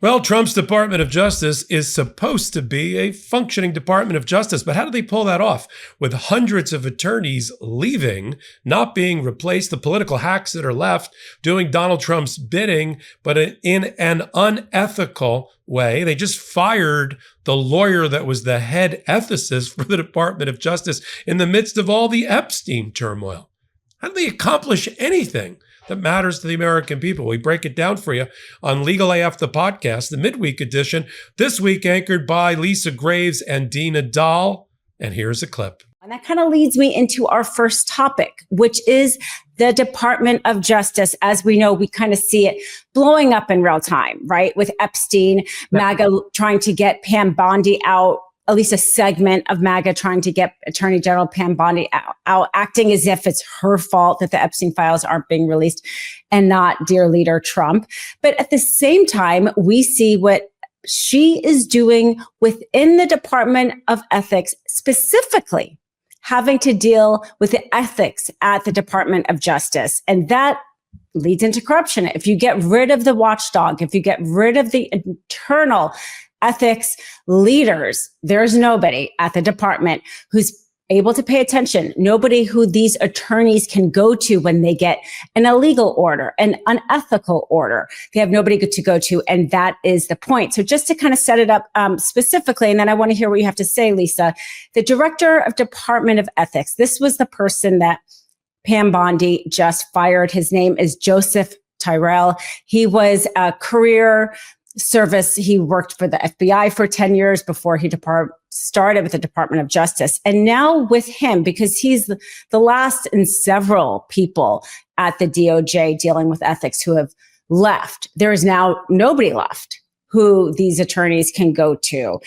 Well, Trump's Department of Justice is supposed to be a functioning Department of Justice, but how do they pull that off? With hundreds of attorneys leaving, not being replaced, the political hacks that are left doing Donald Trump's bidding, but in an unethical way. They just fired the lawyer that was the head ethicist for the Department of Justice in the midst of all the Epstein turmoil. How do they accomplish anything that matters to the American people? We break it down for you on Legal AF, the podcast, the midweek edition, this week anchored by Lisa Graves and Dina Dahl. And here's a clip. And that kind of leads me into our first topic, which is the Department of Justice. As we know, we kind of see it blowing up in real time, right? With Epstein, MAGA trying to get Pam Bondi out, at least a segment of MAGA trying to get Attorney General Pam Bondi out, acting as if it's her fault that the Epstein files aren't being released and not dear leader Trump. But at the same time, we see what she is doing within the Department of Ethics, specifically having to deal with the ethics at the Department of Justice. And that leads into corruption. If you get rid of the watchdog, if you get rid of the internal ethics leaders, there's nobody at the department who's able to pay attention, nobody who these attorneys can go to when they get an illegal order, an unethical order. They have nobody to go to, and that is the point. So just to kind of set it up specifically, and then I want to hear what you have to say, Lisa, the director of Department of Ethics, this was the person that Pam Bondi just fired. His name is Joseph Tyrell. He was a career service. He worked for the FBI for 10 years before he started with the Department of Justice. And now with him, because he's the last in several people at the DOJ dealing with ethics who have left, there is now nobody left who these attorneys can go to.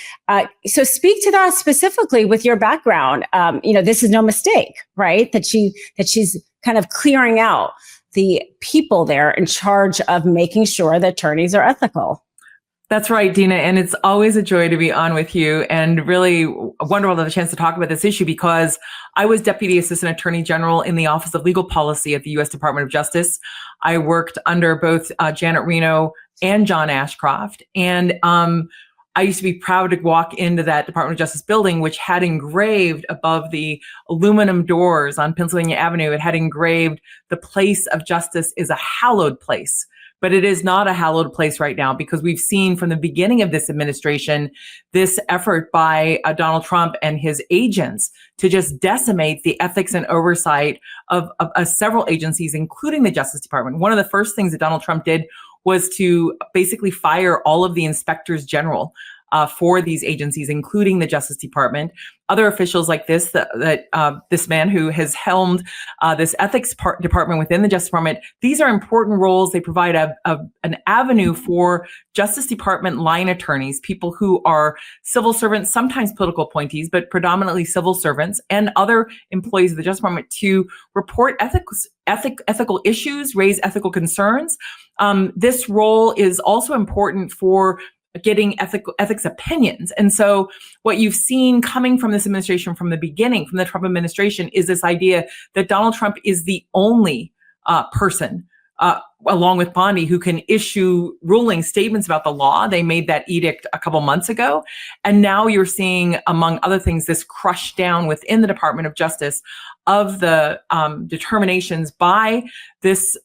So speak to that specifically with your background. This is no mistake, right? That she's kind of clearing out the people there in charge of making sure the attorneys are ethical. That's right, Dina. And it's always a joy to be on with you, and really wonderful to have a chance to talk about this issue, because I was Deputy Assistant Attorney General in the Office of Legal Policy at the U.S. Department of Justice. I worked under both Janet Reno and John Ashcroft. And I used to be proud to walk into that Department of Justice building, which had engraved above the aluminum doors on Pennsylvania Avenue, it had engraved, "The place of justice is a hallowed place." But it is not a hallowed place right now, because we've seen from the beginning of this administration, this effort by Donald Trump and his agents to just decimate the ethics and oversight of several agencies, including the Justice Department. One of the first things that Donald Trump did was to basically fire all of the inspectors general for these agencies, including the Justice Department. Other officials like this, this man who has helmed this ethics department within the Justice Department, these are important roles. They provide an avenue for Justice Department line attorneys, people who are civil servants, sometimes political appointees, but predominantly civil servants, and other employees of the Justice Department to report ethical issues, raise ethical concerns. This role is also important for getting ethics opinions. And so what you've seen coming from this administration from the beginning, from the Trump administration, is this idea that Donald Trump is the only person, along with Bondi, who can issue ruling statements about the law. They made that edict a couple months ago. And now you're seeing, among other things, this crush down within the Department of Justice of the determinations by this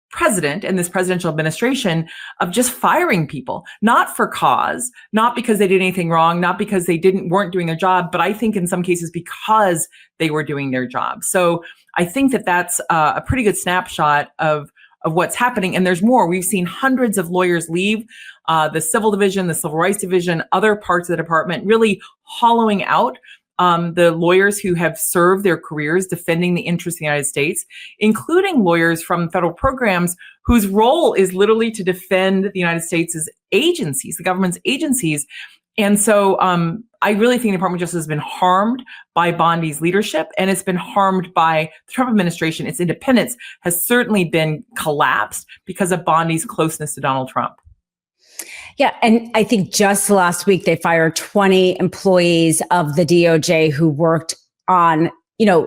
president and this presidential administration of just firing people, not for cause, not because they did anything wrong, not because they weren't doing their job, but I think in some cases because they were doing their job. So I think that that's a pretty good snapshot of what's happening. And there's more. We've seen hundreds of lawyers leave the civil division, the civil rights division, other parts of the department, really hollowing out the lawyers who have served their careers defending the interests of the United States, including lawyers from federal programs whose role is literally to defend the United States' agencies, the government's agencies. And so I really think the Department of Justice has been harmed by Bondi's leadership, and it's been harmed by the Trump administration. Its independence has certainly been collapsed because of Bondi's closeness to Donald Trump. Yeah. And I think just last week, they fired 20 employees of the DOJ who worked on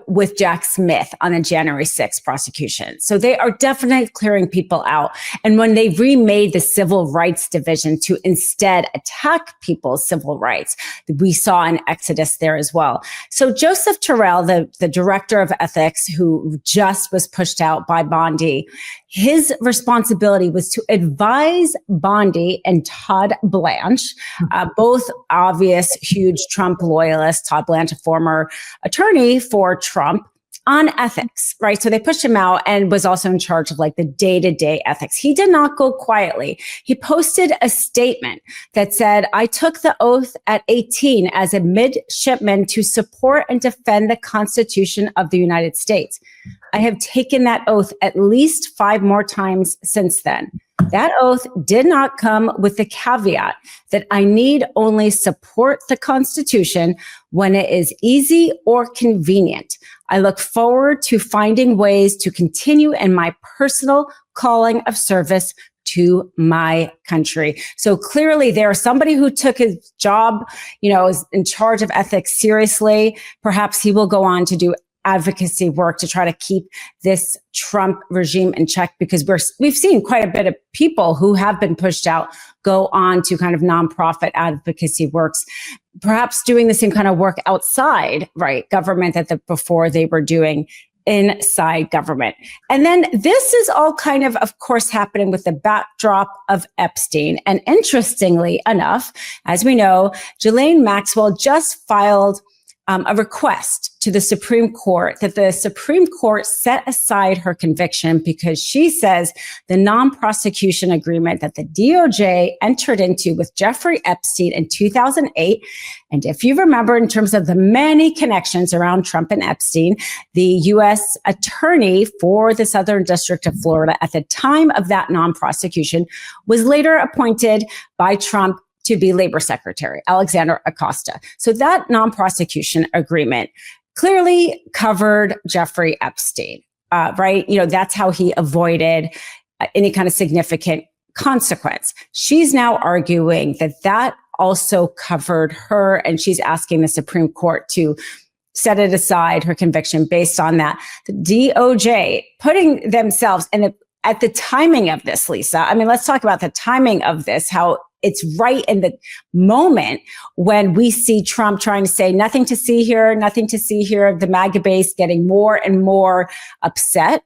with Jack Smith on the January 6th prosecution. So they are definitely clearing people out. And when they remade the Civil Rights Division to instead attack people's civil rights, we saw an exodus there as well. So Joseph Terrell, the director of ethics, who just was pushed out by Bondi, his responsibility was to advise Bondi and Todd Blanche, both obvious huge Trump loyalists. Todd Blanche, a former attorney for Trump, on ethics, right? So they pushed him out and was also in charge of like the day-to-day ethics. He did not go quietly. He posted a statement that said, "I took the oath at 18 as a midshipman to support and defend the Constitution of the United States. I have taken that oath at least 5 more times since then. That oath did not come with the caveat that I need only support the Constitution when it is easy or convenient. I look forward to finding ways to continue in my personal calling of service to my country." So clearly there's somebody who took his job, is in charge of ethics seriously. Perhaps he will go on to do advocacy work to try to keep this Trump regime in check, because we've seen quite a bit of people who have been pushed out go on to kind of nonprofit advocacy works, perhaps doing the same kind of work outside, right, government that before they were doing inside government. And then this is all kind of course, happening with the backdrop of Epstein. And interestingly enough, as we know, Ghislaine Maxwell just filed a request to the Supreme Court that the Supreme Court set aside her conviction, because she says the non-prosecution agreement that the DOJ entered into with Jeffrey Epstein in 2008, and if you remember, in terms of the many connections around Trump and Epstein, the U.S. attorney for the Southern District of Florida at the time of that non-prosecution was later appointed by Trump to be Labor Secretary, Alexander Acosta. So that non-prosecution agreement clearly covered Jeffrey Epstein, right? That's how he avoided any kind of significant consequence. She's now arguing that also covered her, and she's asking the Supreme Court to set it aside, her conviction, based on that. The DOJ putting themselves at the timing of this, Lisa. I mean, let's talk about the timing of this, how it's right in the moment when we see Trump trying to say nothing to see here, the MAGA base getting more and more upset.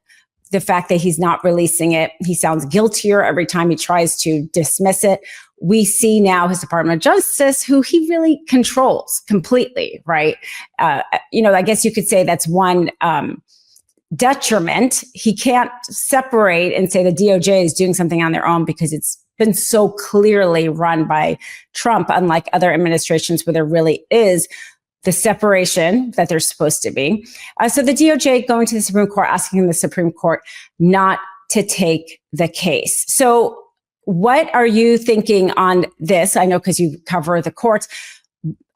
The fact that he's not releasing it, he sounds guiltier every time he tries to dismiss it. We see now his Department of Justice, who he really controls completely, right? I guess you could say that's one detriment. He can't separate and say the DOJ is doing something on their own, because it's been so clearly run by Trump, unlike other administrations where there really is the separation that there's supposed to be. So the DOJ going to the Supreme Court, asking the Supreme Court not to take the case. So what are you thinking on this? I know, because you cover the courts.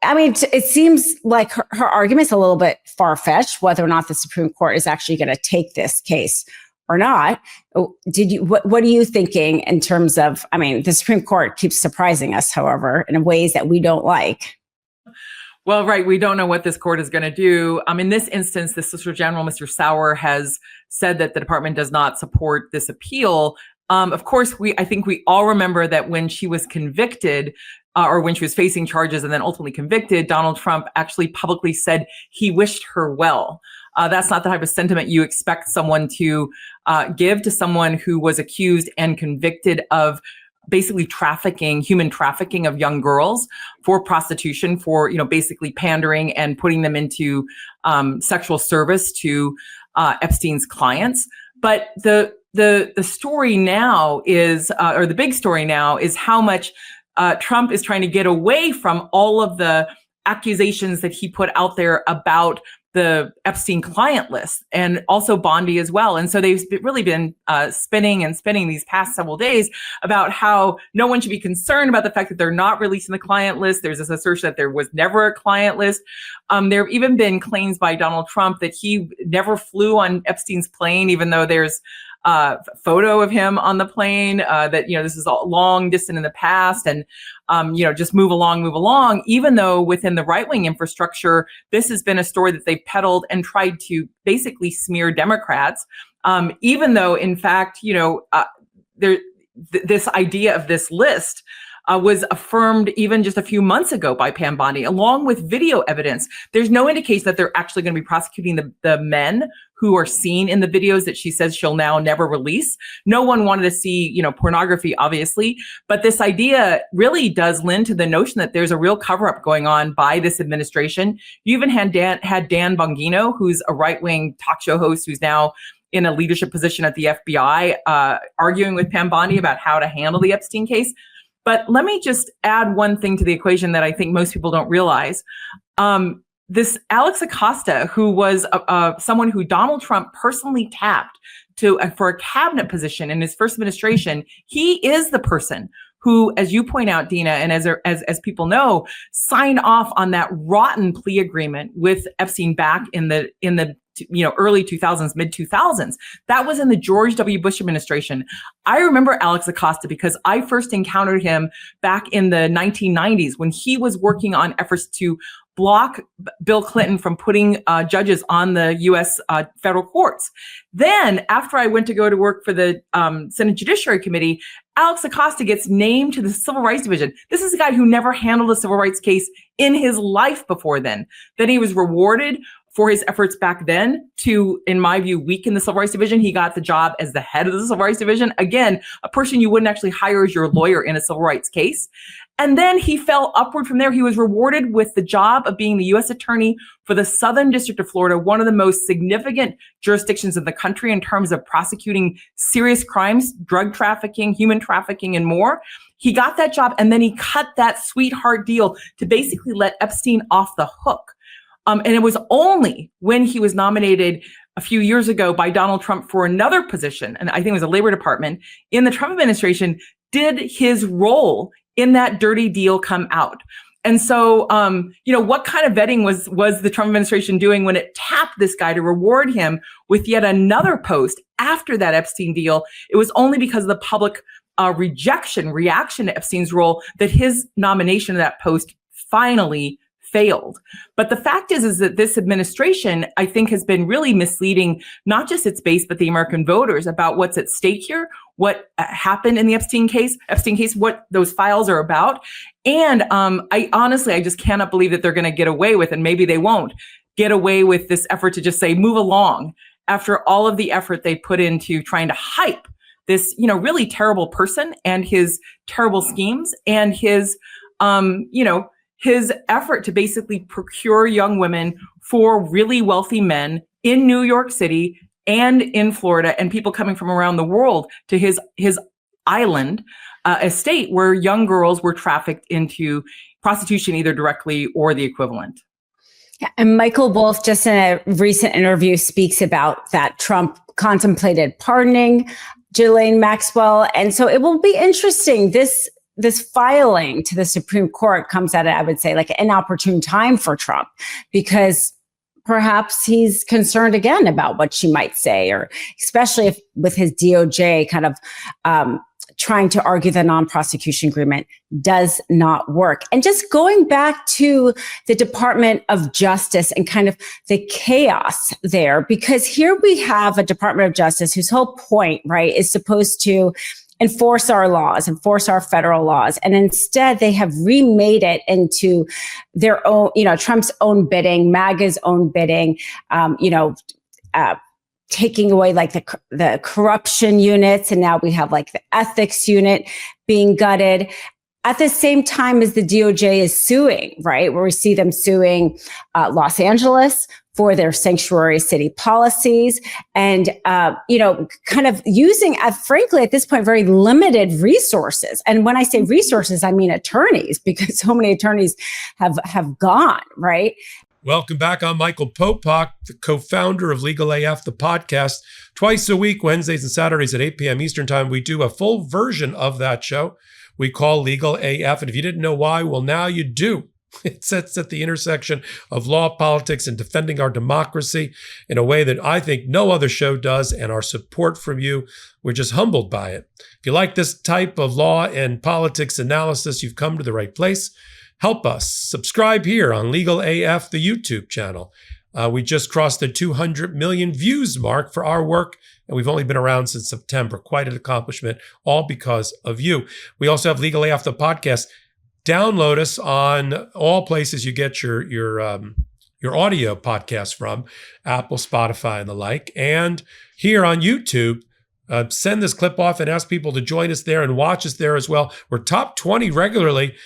I mean, it seems like her argument's a little bit far-fetched, whether or not the Supreme Court is actually going to take this case or not. What are you thinking in terms of, the Supreme Court keeps surprising us, however, in ways that we don't like. Well, right. We don't know what this court is going to do. In this instance, the Solicitor General, Mr. Sauer, has said that the department does not support this appeal. Of course, I think we all remember that when she was convicted, or when she was facing charges and then ultimately convicted, Donald Trump actually publicly said he wished her well. That's not the type of sentiment you expect someone to give to someone who was accused and convicted of basically human trafficking of young girls for prostitution, for, basically pandering and putting them into sexual service to Epstein's clients. But the story now is, or the big story now is how much Trump is trying to get away from all of the accusations that he put out there about the Epstein client list, and also Bondi as well. And so they've really been spinning these past several days about how no one should be concerned about the fact that they're not releasing the client list. There's this assertion that there was never a client list. There have even been claims by Donald Trump that he never flew on Epstein's plane, even though there's photo of him on the plane, that, this is all long distant in the past, and, just move along, even though within the right-wing infrastructure, this has been a story that they've peddled and tried to basically smear Democrats, even though, in fact, this idea of this list was affirmed even just a few months ago by Pam Bondi, along with video evidence. There's no indication that they're actually going to be prosecuting the men who are seen in the videos that she says she'll now never release. No one wanted to see, pornography, obviously, but this idea really does lend to the notion that there's a real cover-up going on by this administration. You even had Dan Bongino, who's a right-wing talk show host who's now in a leadership position at the FBI, arguing with Pam Bondi about how to handle the Epstein case. But let me just add one thing to the equation that I think most people don't realize. This Alex Acosta, who was someone who Donald Trump personally tapped for a cabinet position in his first administration, he is the person who, as you point out, Dina, and as people know, signed off on that rotten plea agreement with Epstein back in the early 2000s, mid 2000s. That was in the George W. Bush administration. I remember Alex Acosta because I first encountered him back in the 1990s when he was working on efforts to block Bill Clinton from putting judges on the U.S. Federal courts. Then, after I went to go to work for the Senate Judiciary Committee, Alex Acosta gets named to the Civil Rights Division. This is a guy who never handled a civil rights case in his life before then. Then he was rewarded for his efforts back then to, in my view, weaken the Civil Rights Division. He got the job as the head of the Civil Rights Division. Again, a person you wouldn't actually hire as your lawyer in a civil rights case. And then he fell upward from there. He was rewarded with the job of being the U.S. Attorney for the Southern District of Florida, one of the most significant jurisdictions in the country in terms of prosecuting serious crimes, drug trafficking, human trafficking, and more. He got that job, and then he cut that sweetheart deal to basically let Epstein off the hook. And it was only when he was nominated a few years ago by Donald Trump for another position, and I think it was the Labor Department, in the Trump administration, did his role in that dirty deal come out. And so, what kind of vetting was the Trump administration doing when it tapped this guy to reward him with yet another post after that Epstein deal? It was only because of the public reaction to Epstein's role that his nomination of that post finally failed. But the fact is that this administration, I think, has been really misleading, not just its base, but the American voters about what's at stake here, what happened in the Epstein case, what those files are about. And I just cannot believe that they're going to get away with, and maybe they won't get away with this effort to just say, move along, after all of the effort they put into trying to hype this, really terrible person and his terrible schemes and his effort to basically procure young women for really wealthy men in New York City and in Florida, and people coming from around the world to his island estate, where young girls were trafficked into prostitution, either directly or the equivalent. And Michael Wolff, just in a recent interview, speaks about that Trump contemplated pardoning Ghislaine Maxwell. And so it will be interesting. This filing to the Supreme Court comes at, I would say, like an inopportune time for Trump, because perhaps he's concerned again about what she might say, or especially if with his DOJ kind of trying to argue the non-prosecution agreement does not work. And just going back to the Department of Justice and kind of the chaos there, because here we have a Department of Justice whose whole point, right, is supposed to enforce our laws, enforce our federal laws. And instead they have remade it into their own, Trump's own bidding, MAGA's own bidding, taking away like the corruption units. And now we have like the ethics unit being gutted at the same time as the DOJ is suing, right? Where we see them suing Los Angeles for their sanctuary city policies and, kind of using, frankly, at this point, very limited resources. And when I say resources, I mean attorneys, because so many attorneys have gone, right? Welcome back. I'm Michael Popak, the co-founder of Legal AF, the podcast. Twice a week, Wednesdays and Saturdays at 8 p.m. Eastern Time, we do a full version of that show we call Legal AF. And if you didn't know why, well, now you do. It sits at the intersection of law, politics, and defending our democracy in a way that I think no other show does, and our support from you, we're just humbled by it. If you like this type of law and politics analysis, you've come to the right place. Help us. Subscribe here on Legal AF, the YouTube channel. We just crossed the 200 million views mark for our work, and we've only been around since September. Quite an accomplishment, all because of you. We also have Legal AF, the podcast. Download us on all places you get your audio podcast from, Apple, Spotify, and the like. And here on YouTube, send this clip off and ask people to join us there and watch us there as well. We're top 20 regularly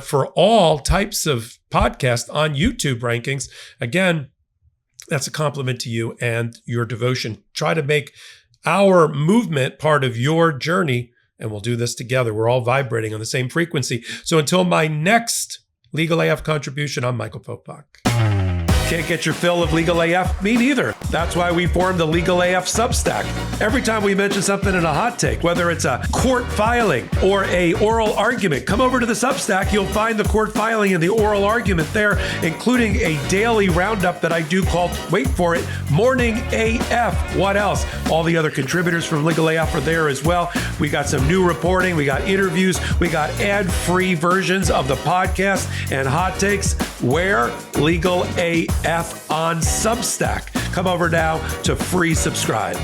for all types of podcasts on YouTube rankings. Again, that's a compliment to you and your devotion. Try to make our movement part of your journey, and we'll do this together. We're all vibrating on the same frequency. So until my next Legal AF contribution, I'm Michael Popak. Can't get your fill of Legal AF? Me neither. That's why we formed the Legal AF Substack. Every time we mention something in a hot take, whether it's a court filing or a oral argument, come over to the Substack. You'll find the court filing and the oral argument there, including a daily roundup that I do called, wait for it, Morning AF. What else? All the other contributors from Legal AF are there as well. We got some new reporting. We got interviews. We got ad-free versions of the podcast and hot takes. Where? Legal AF on Substack. Come over now to free subscribe.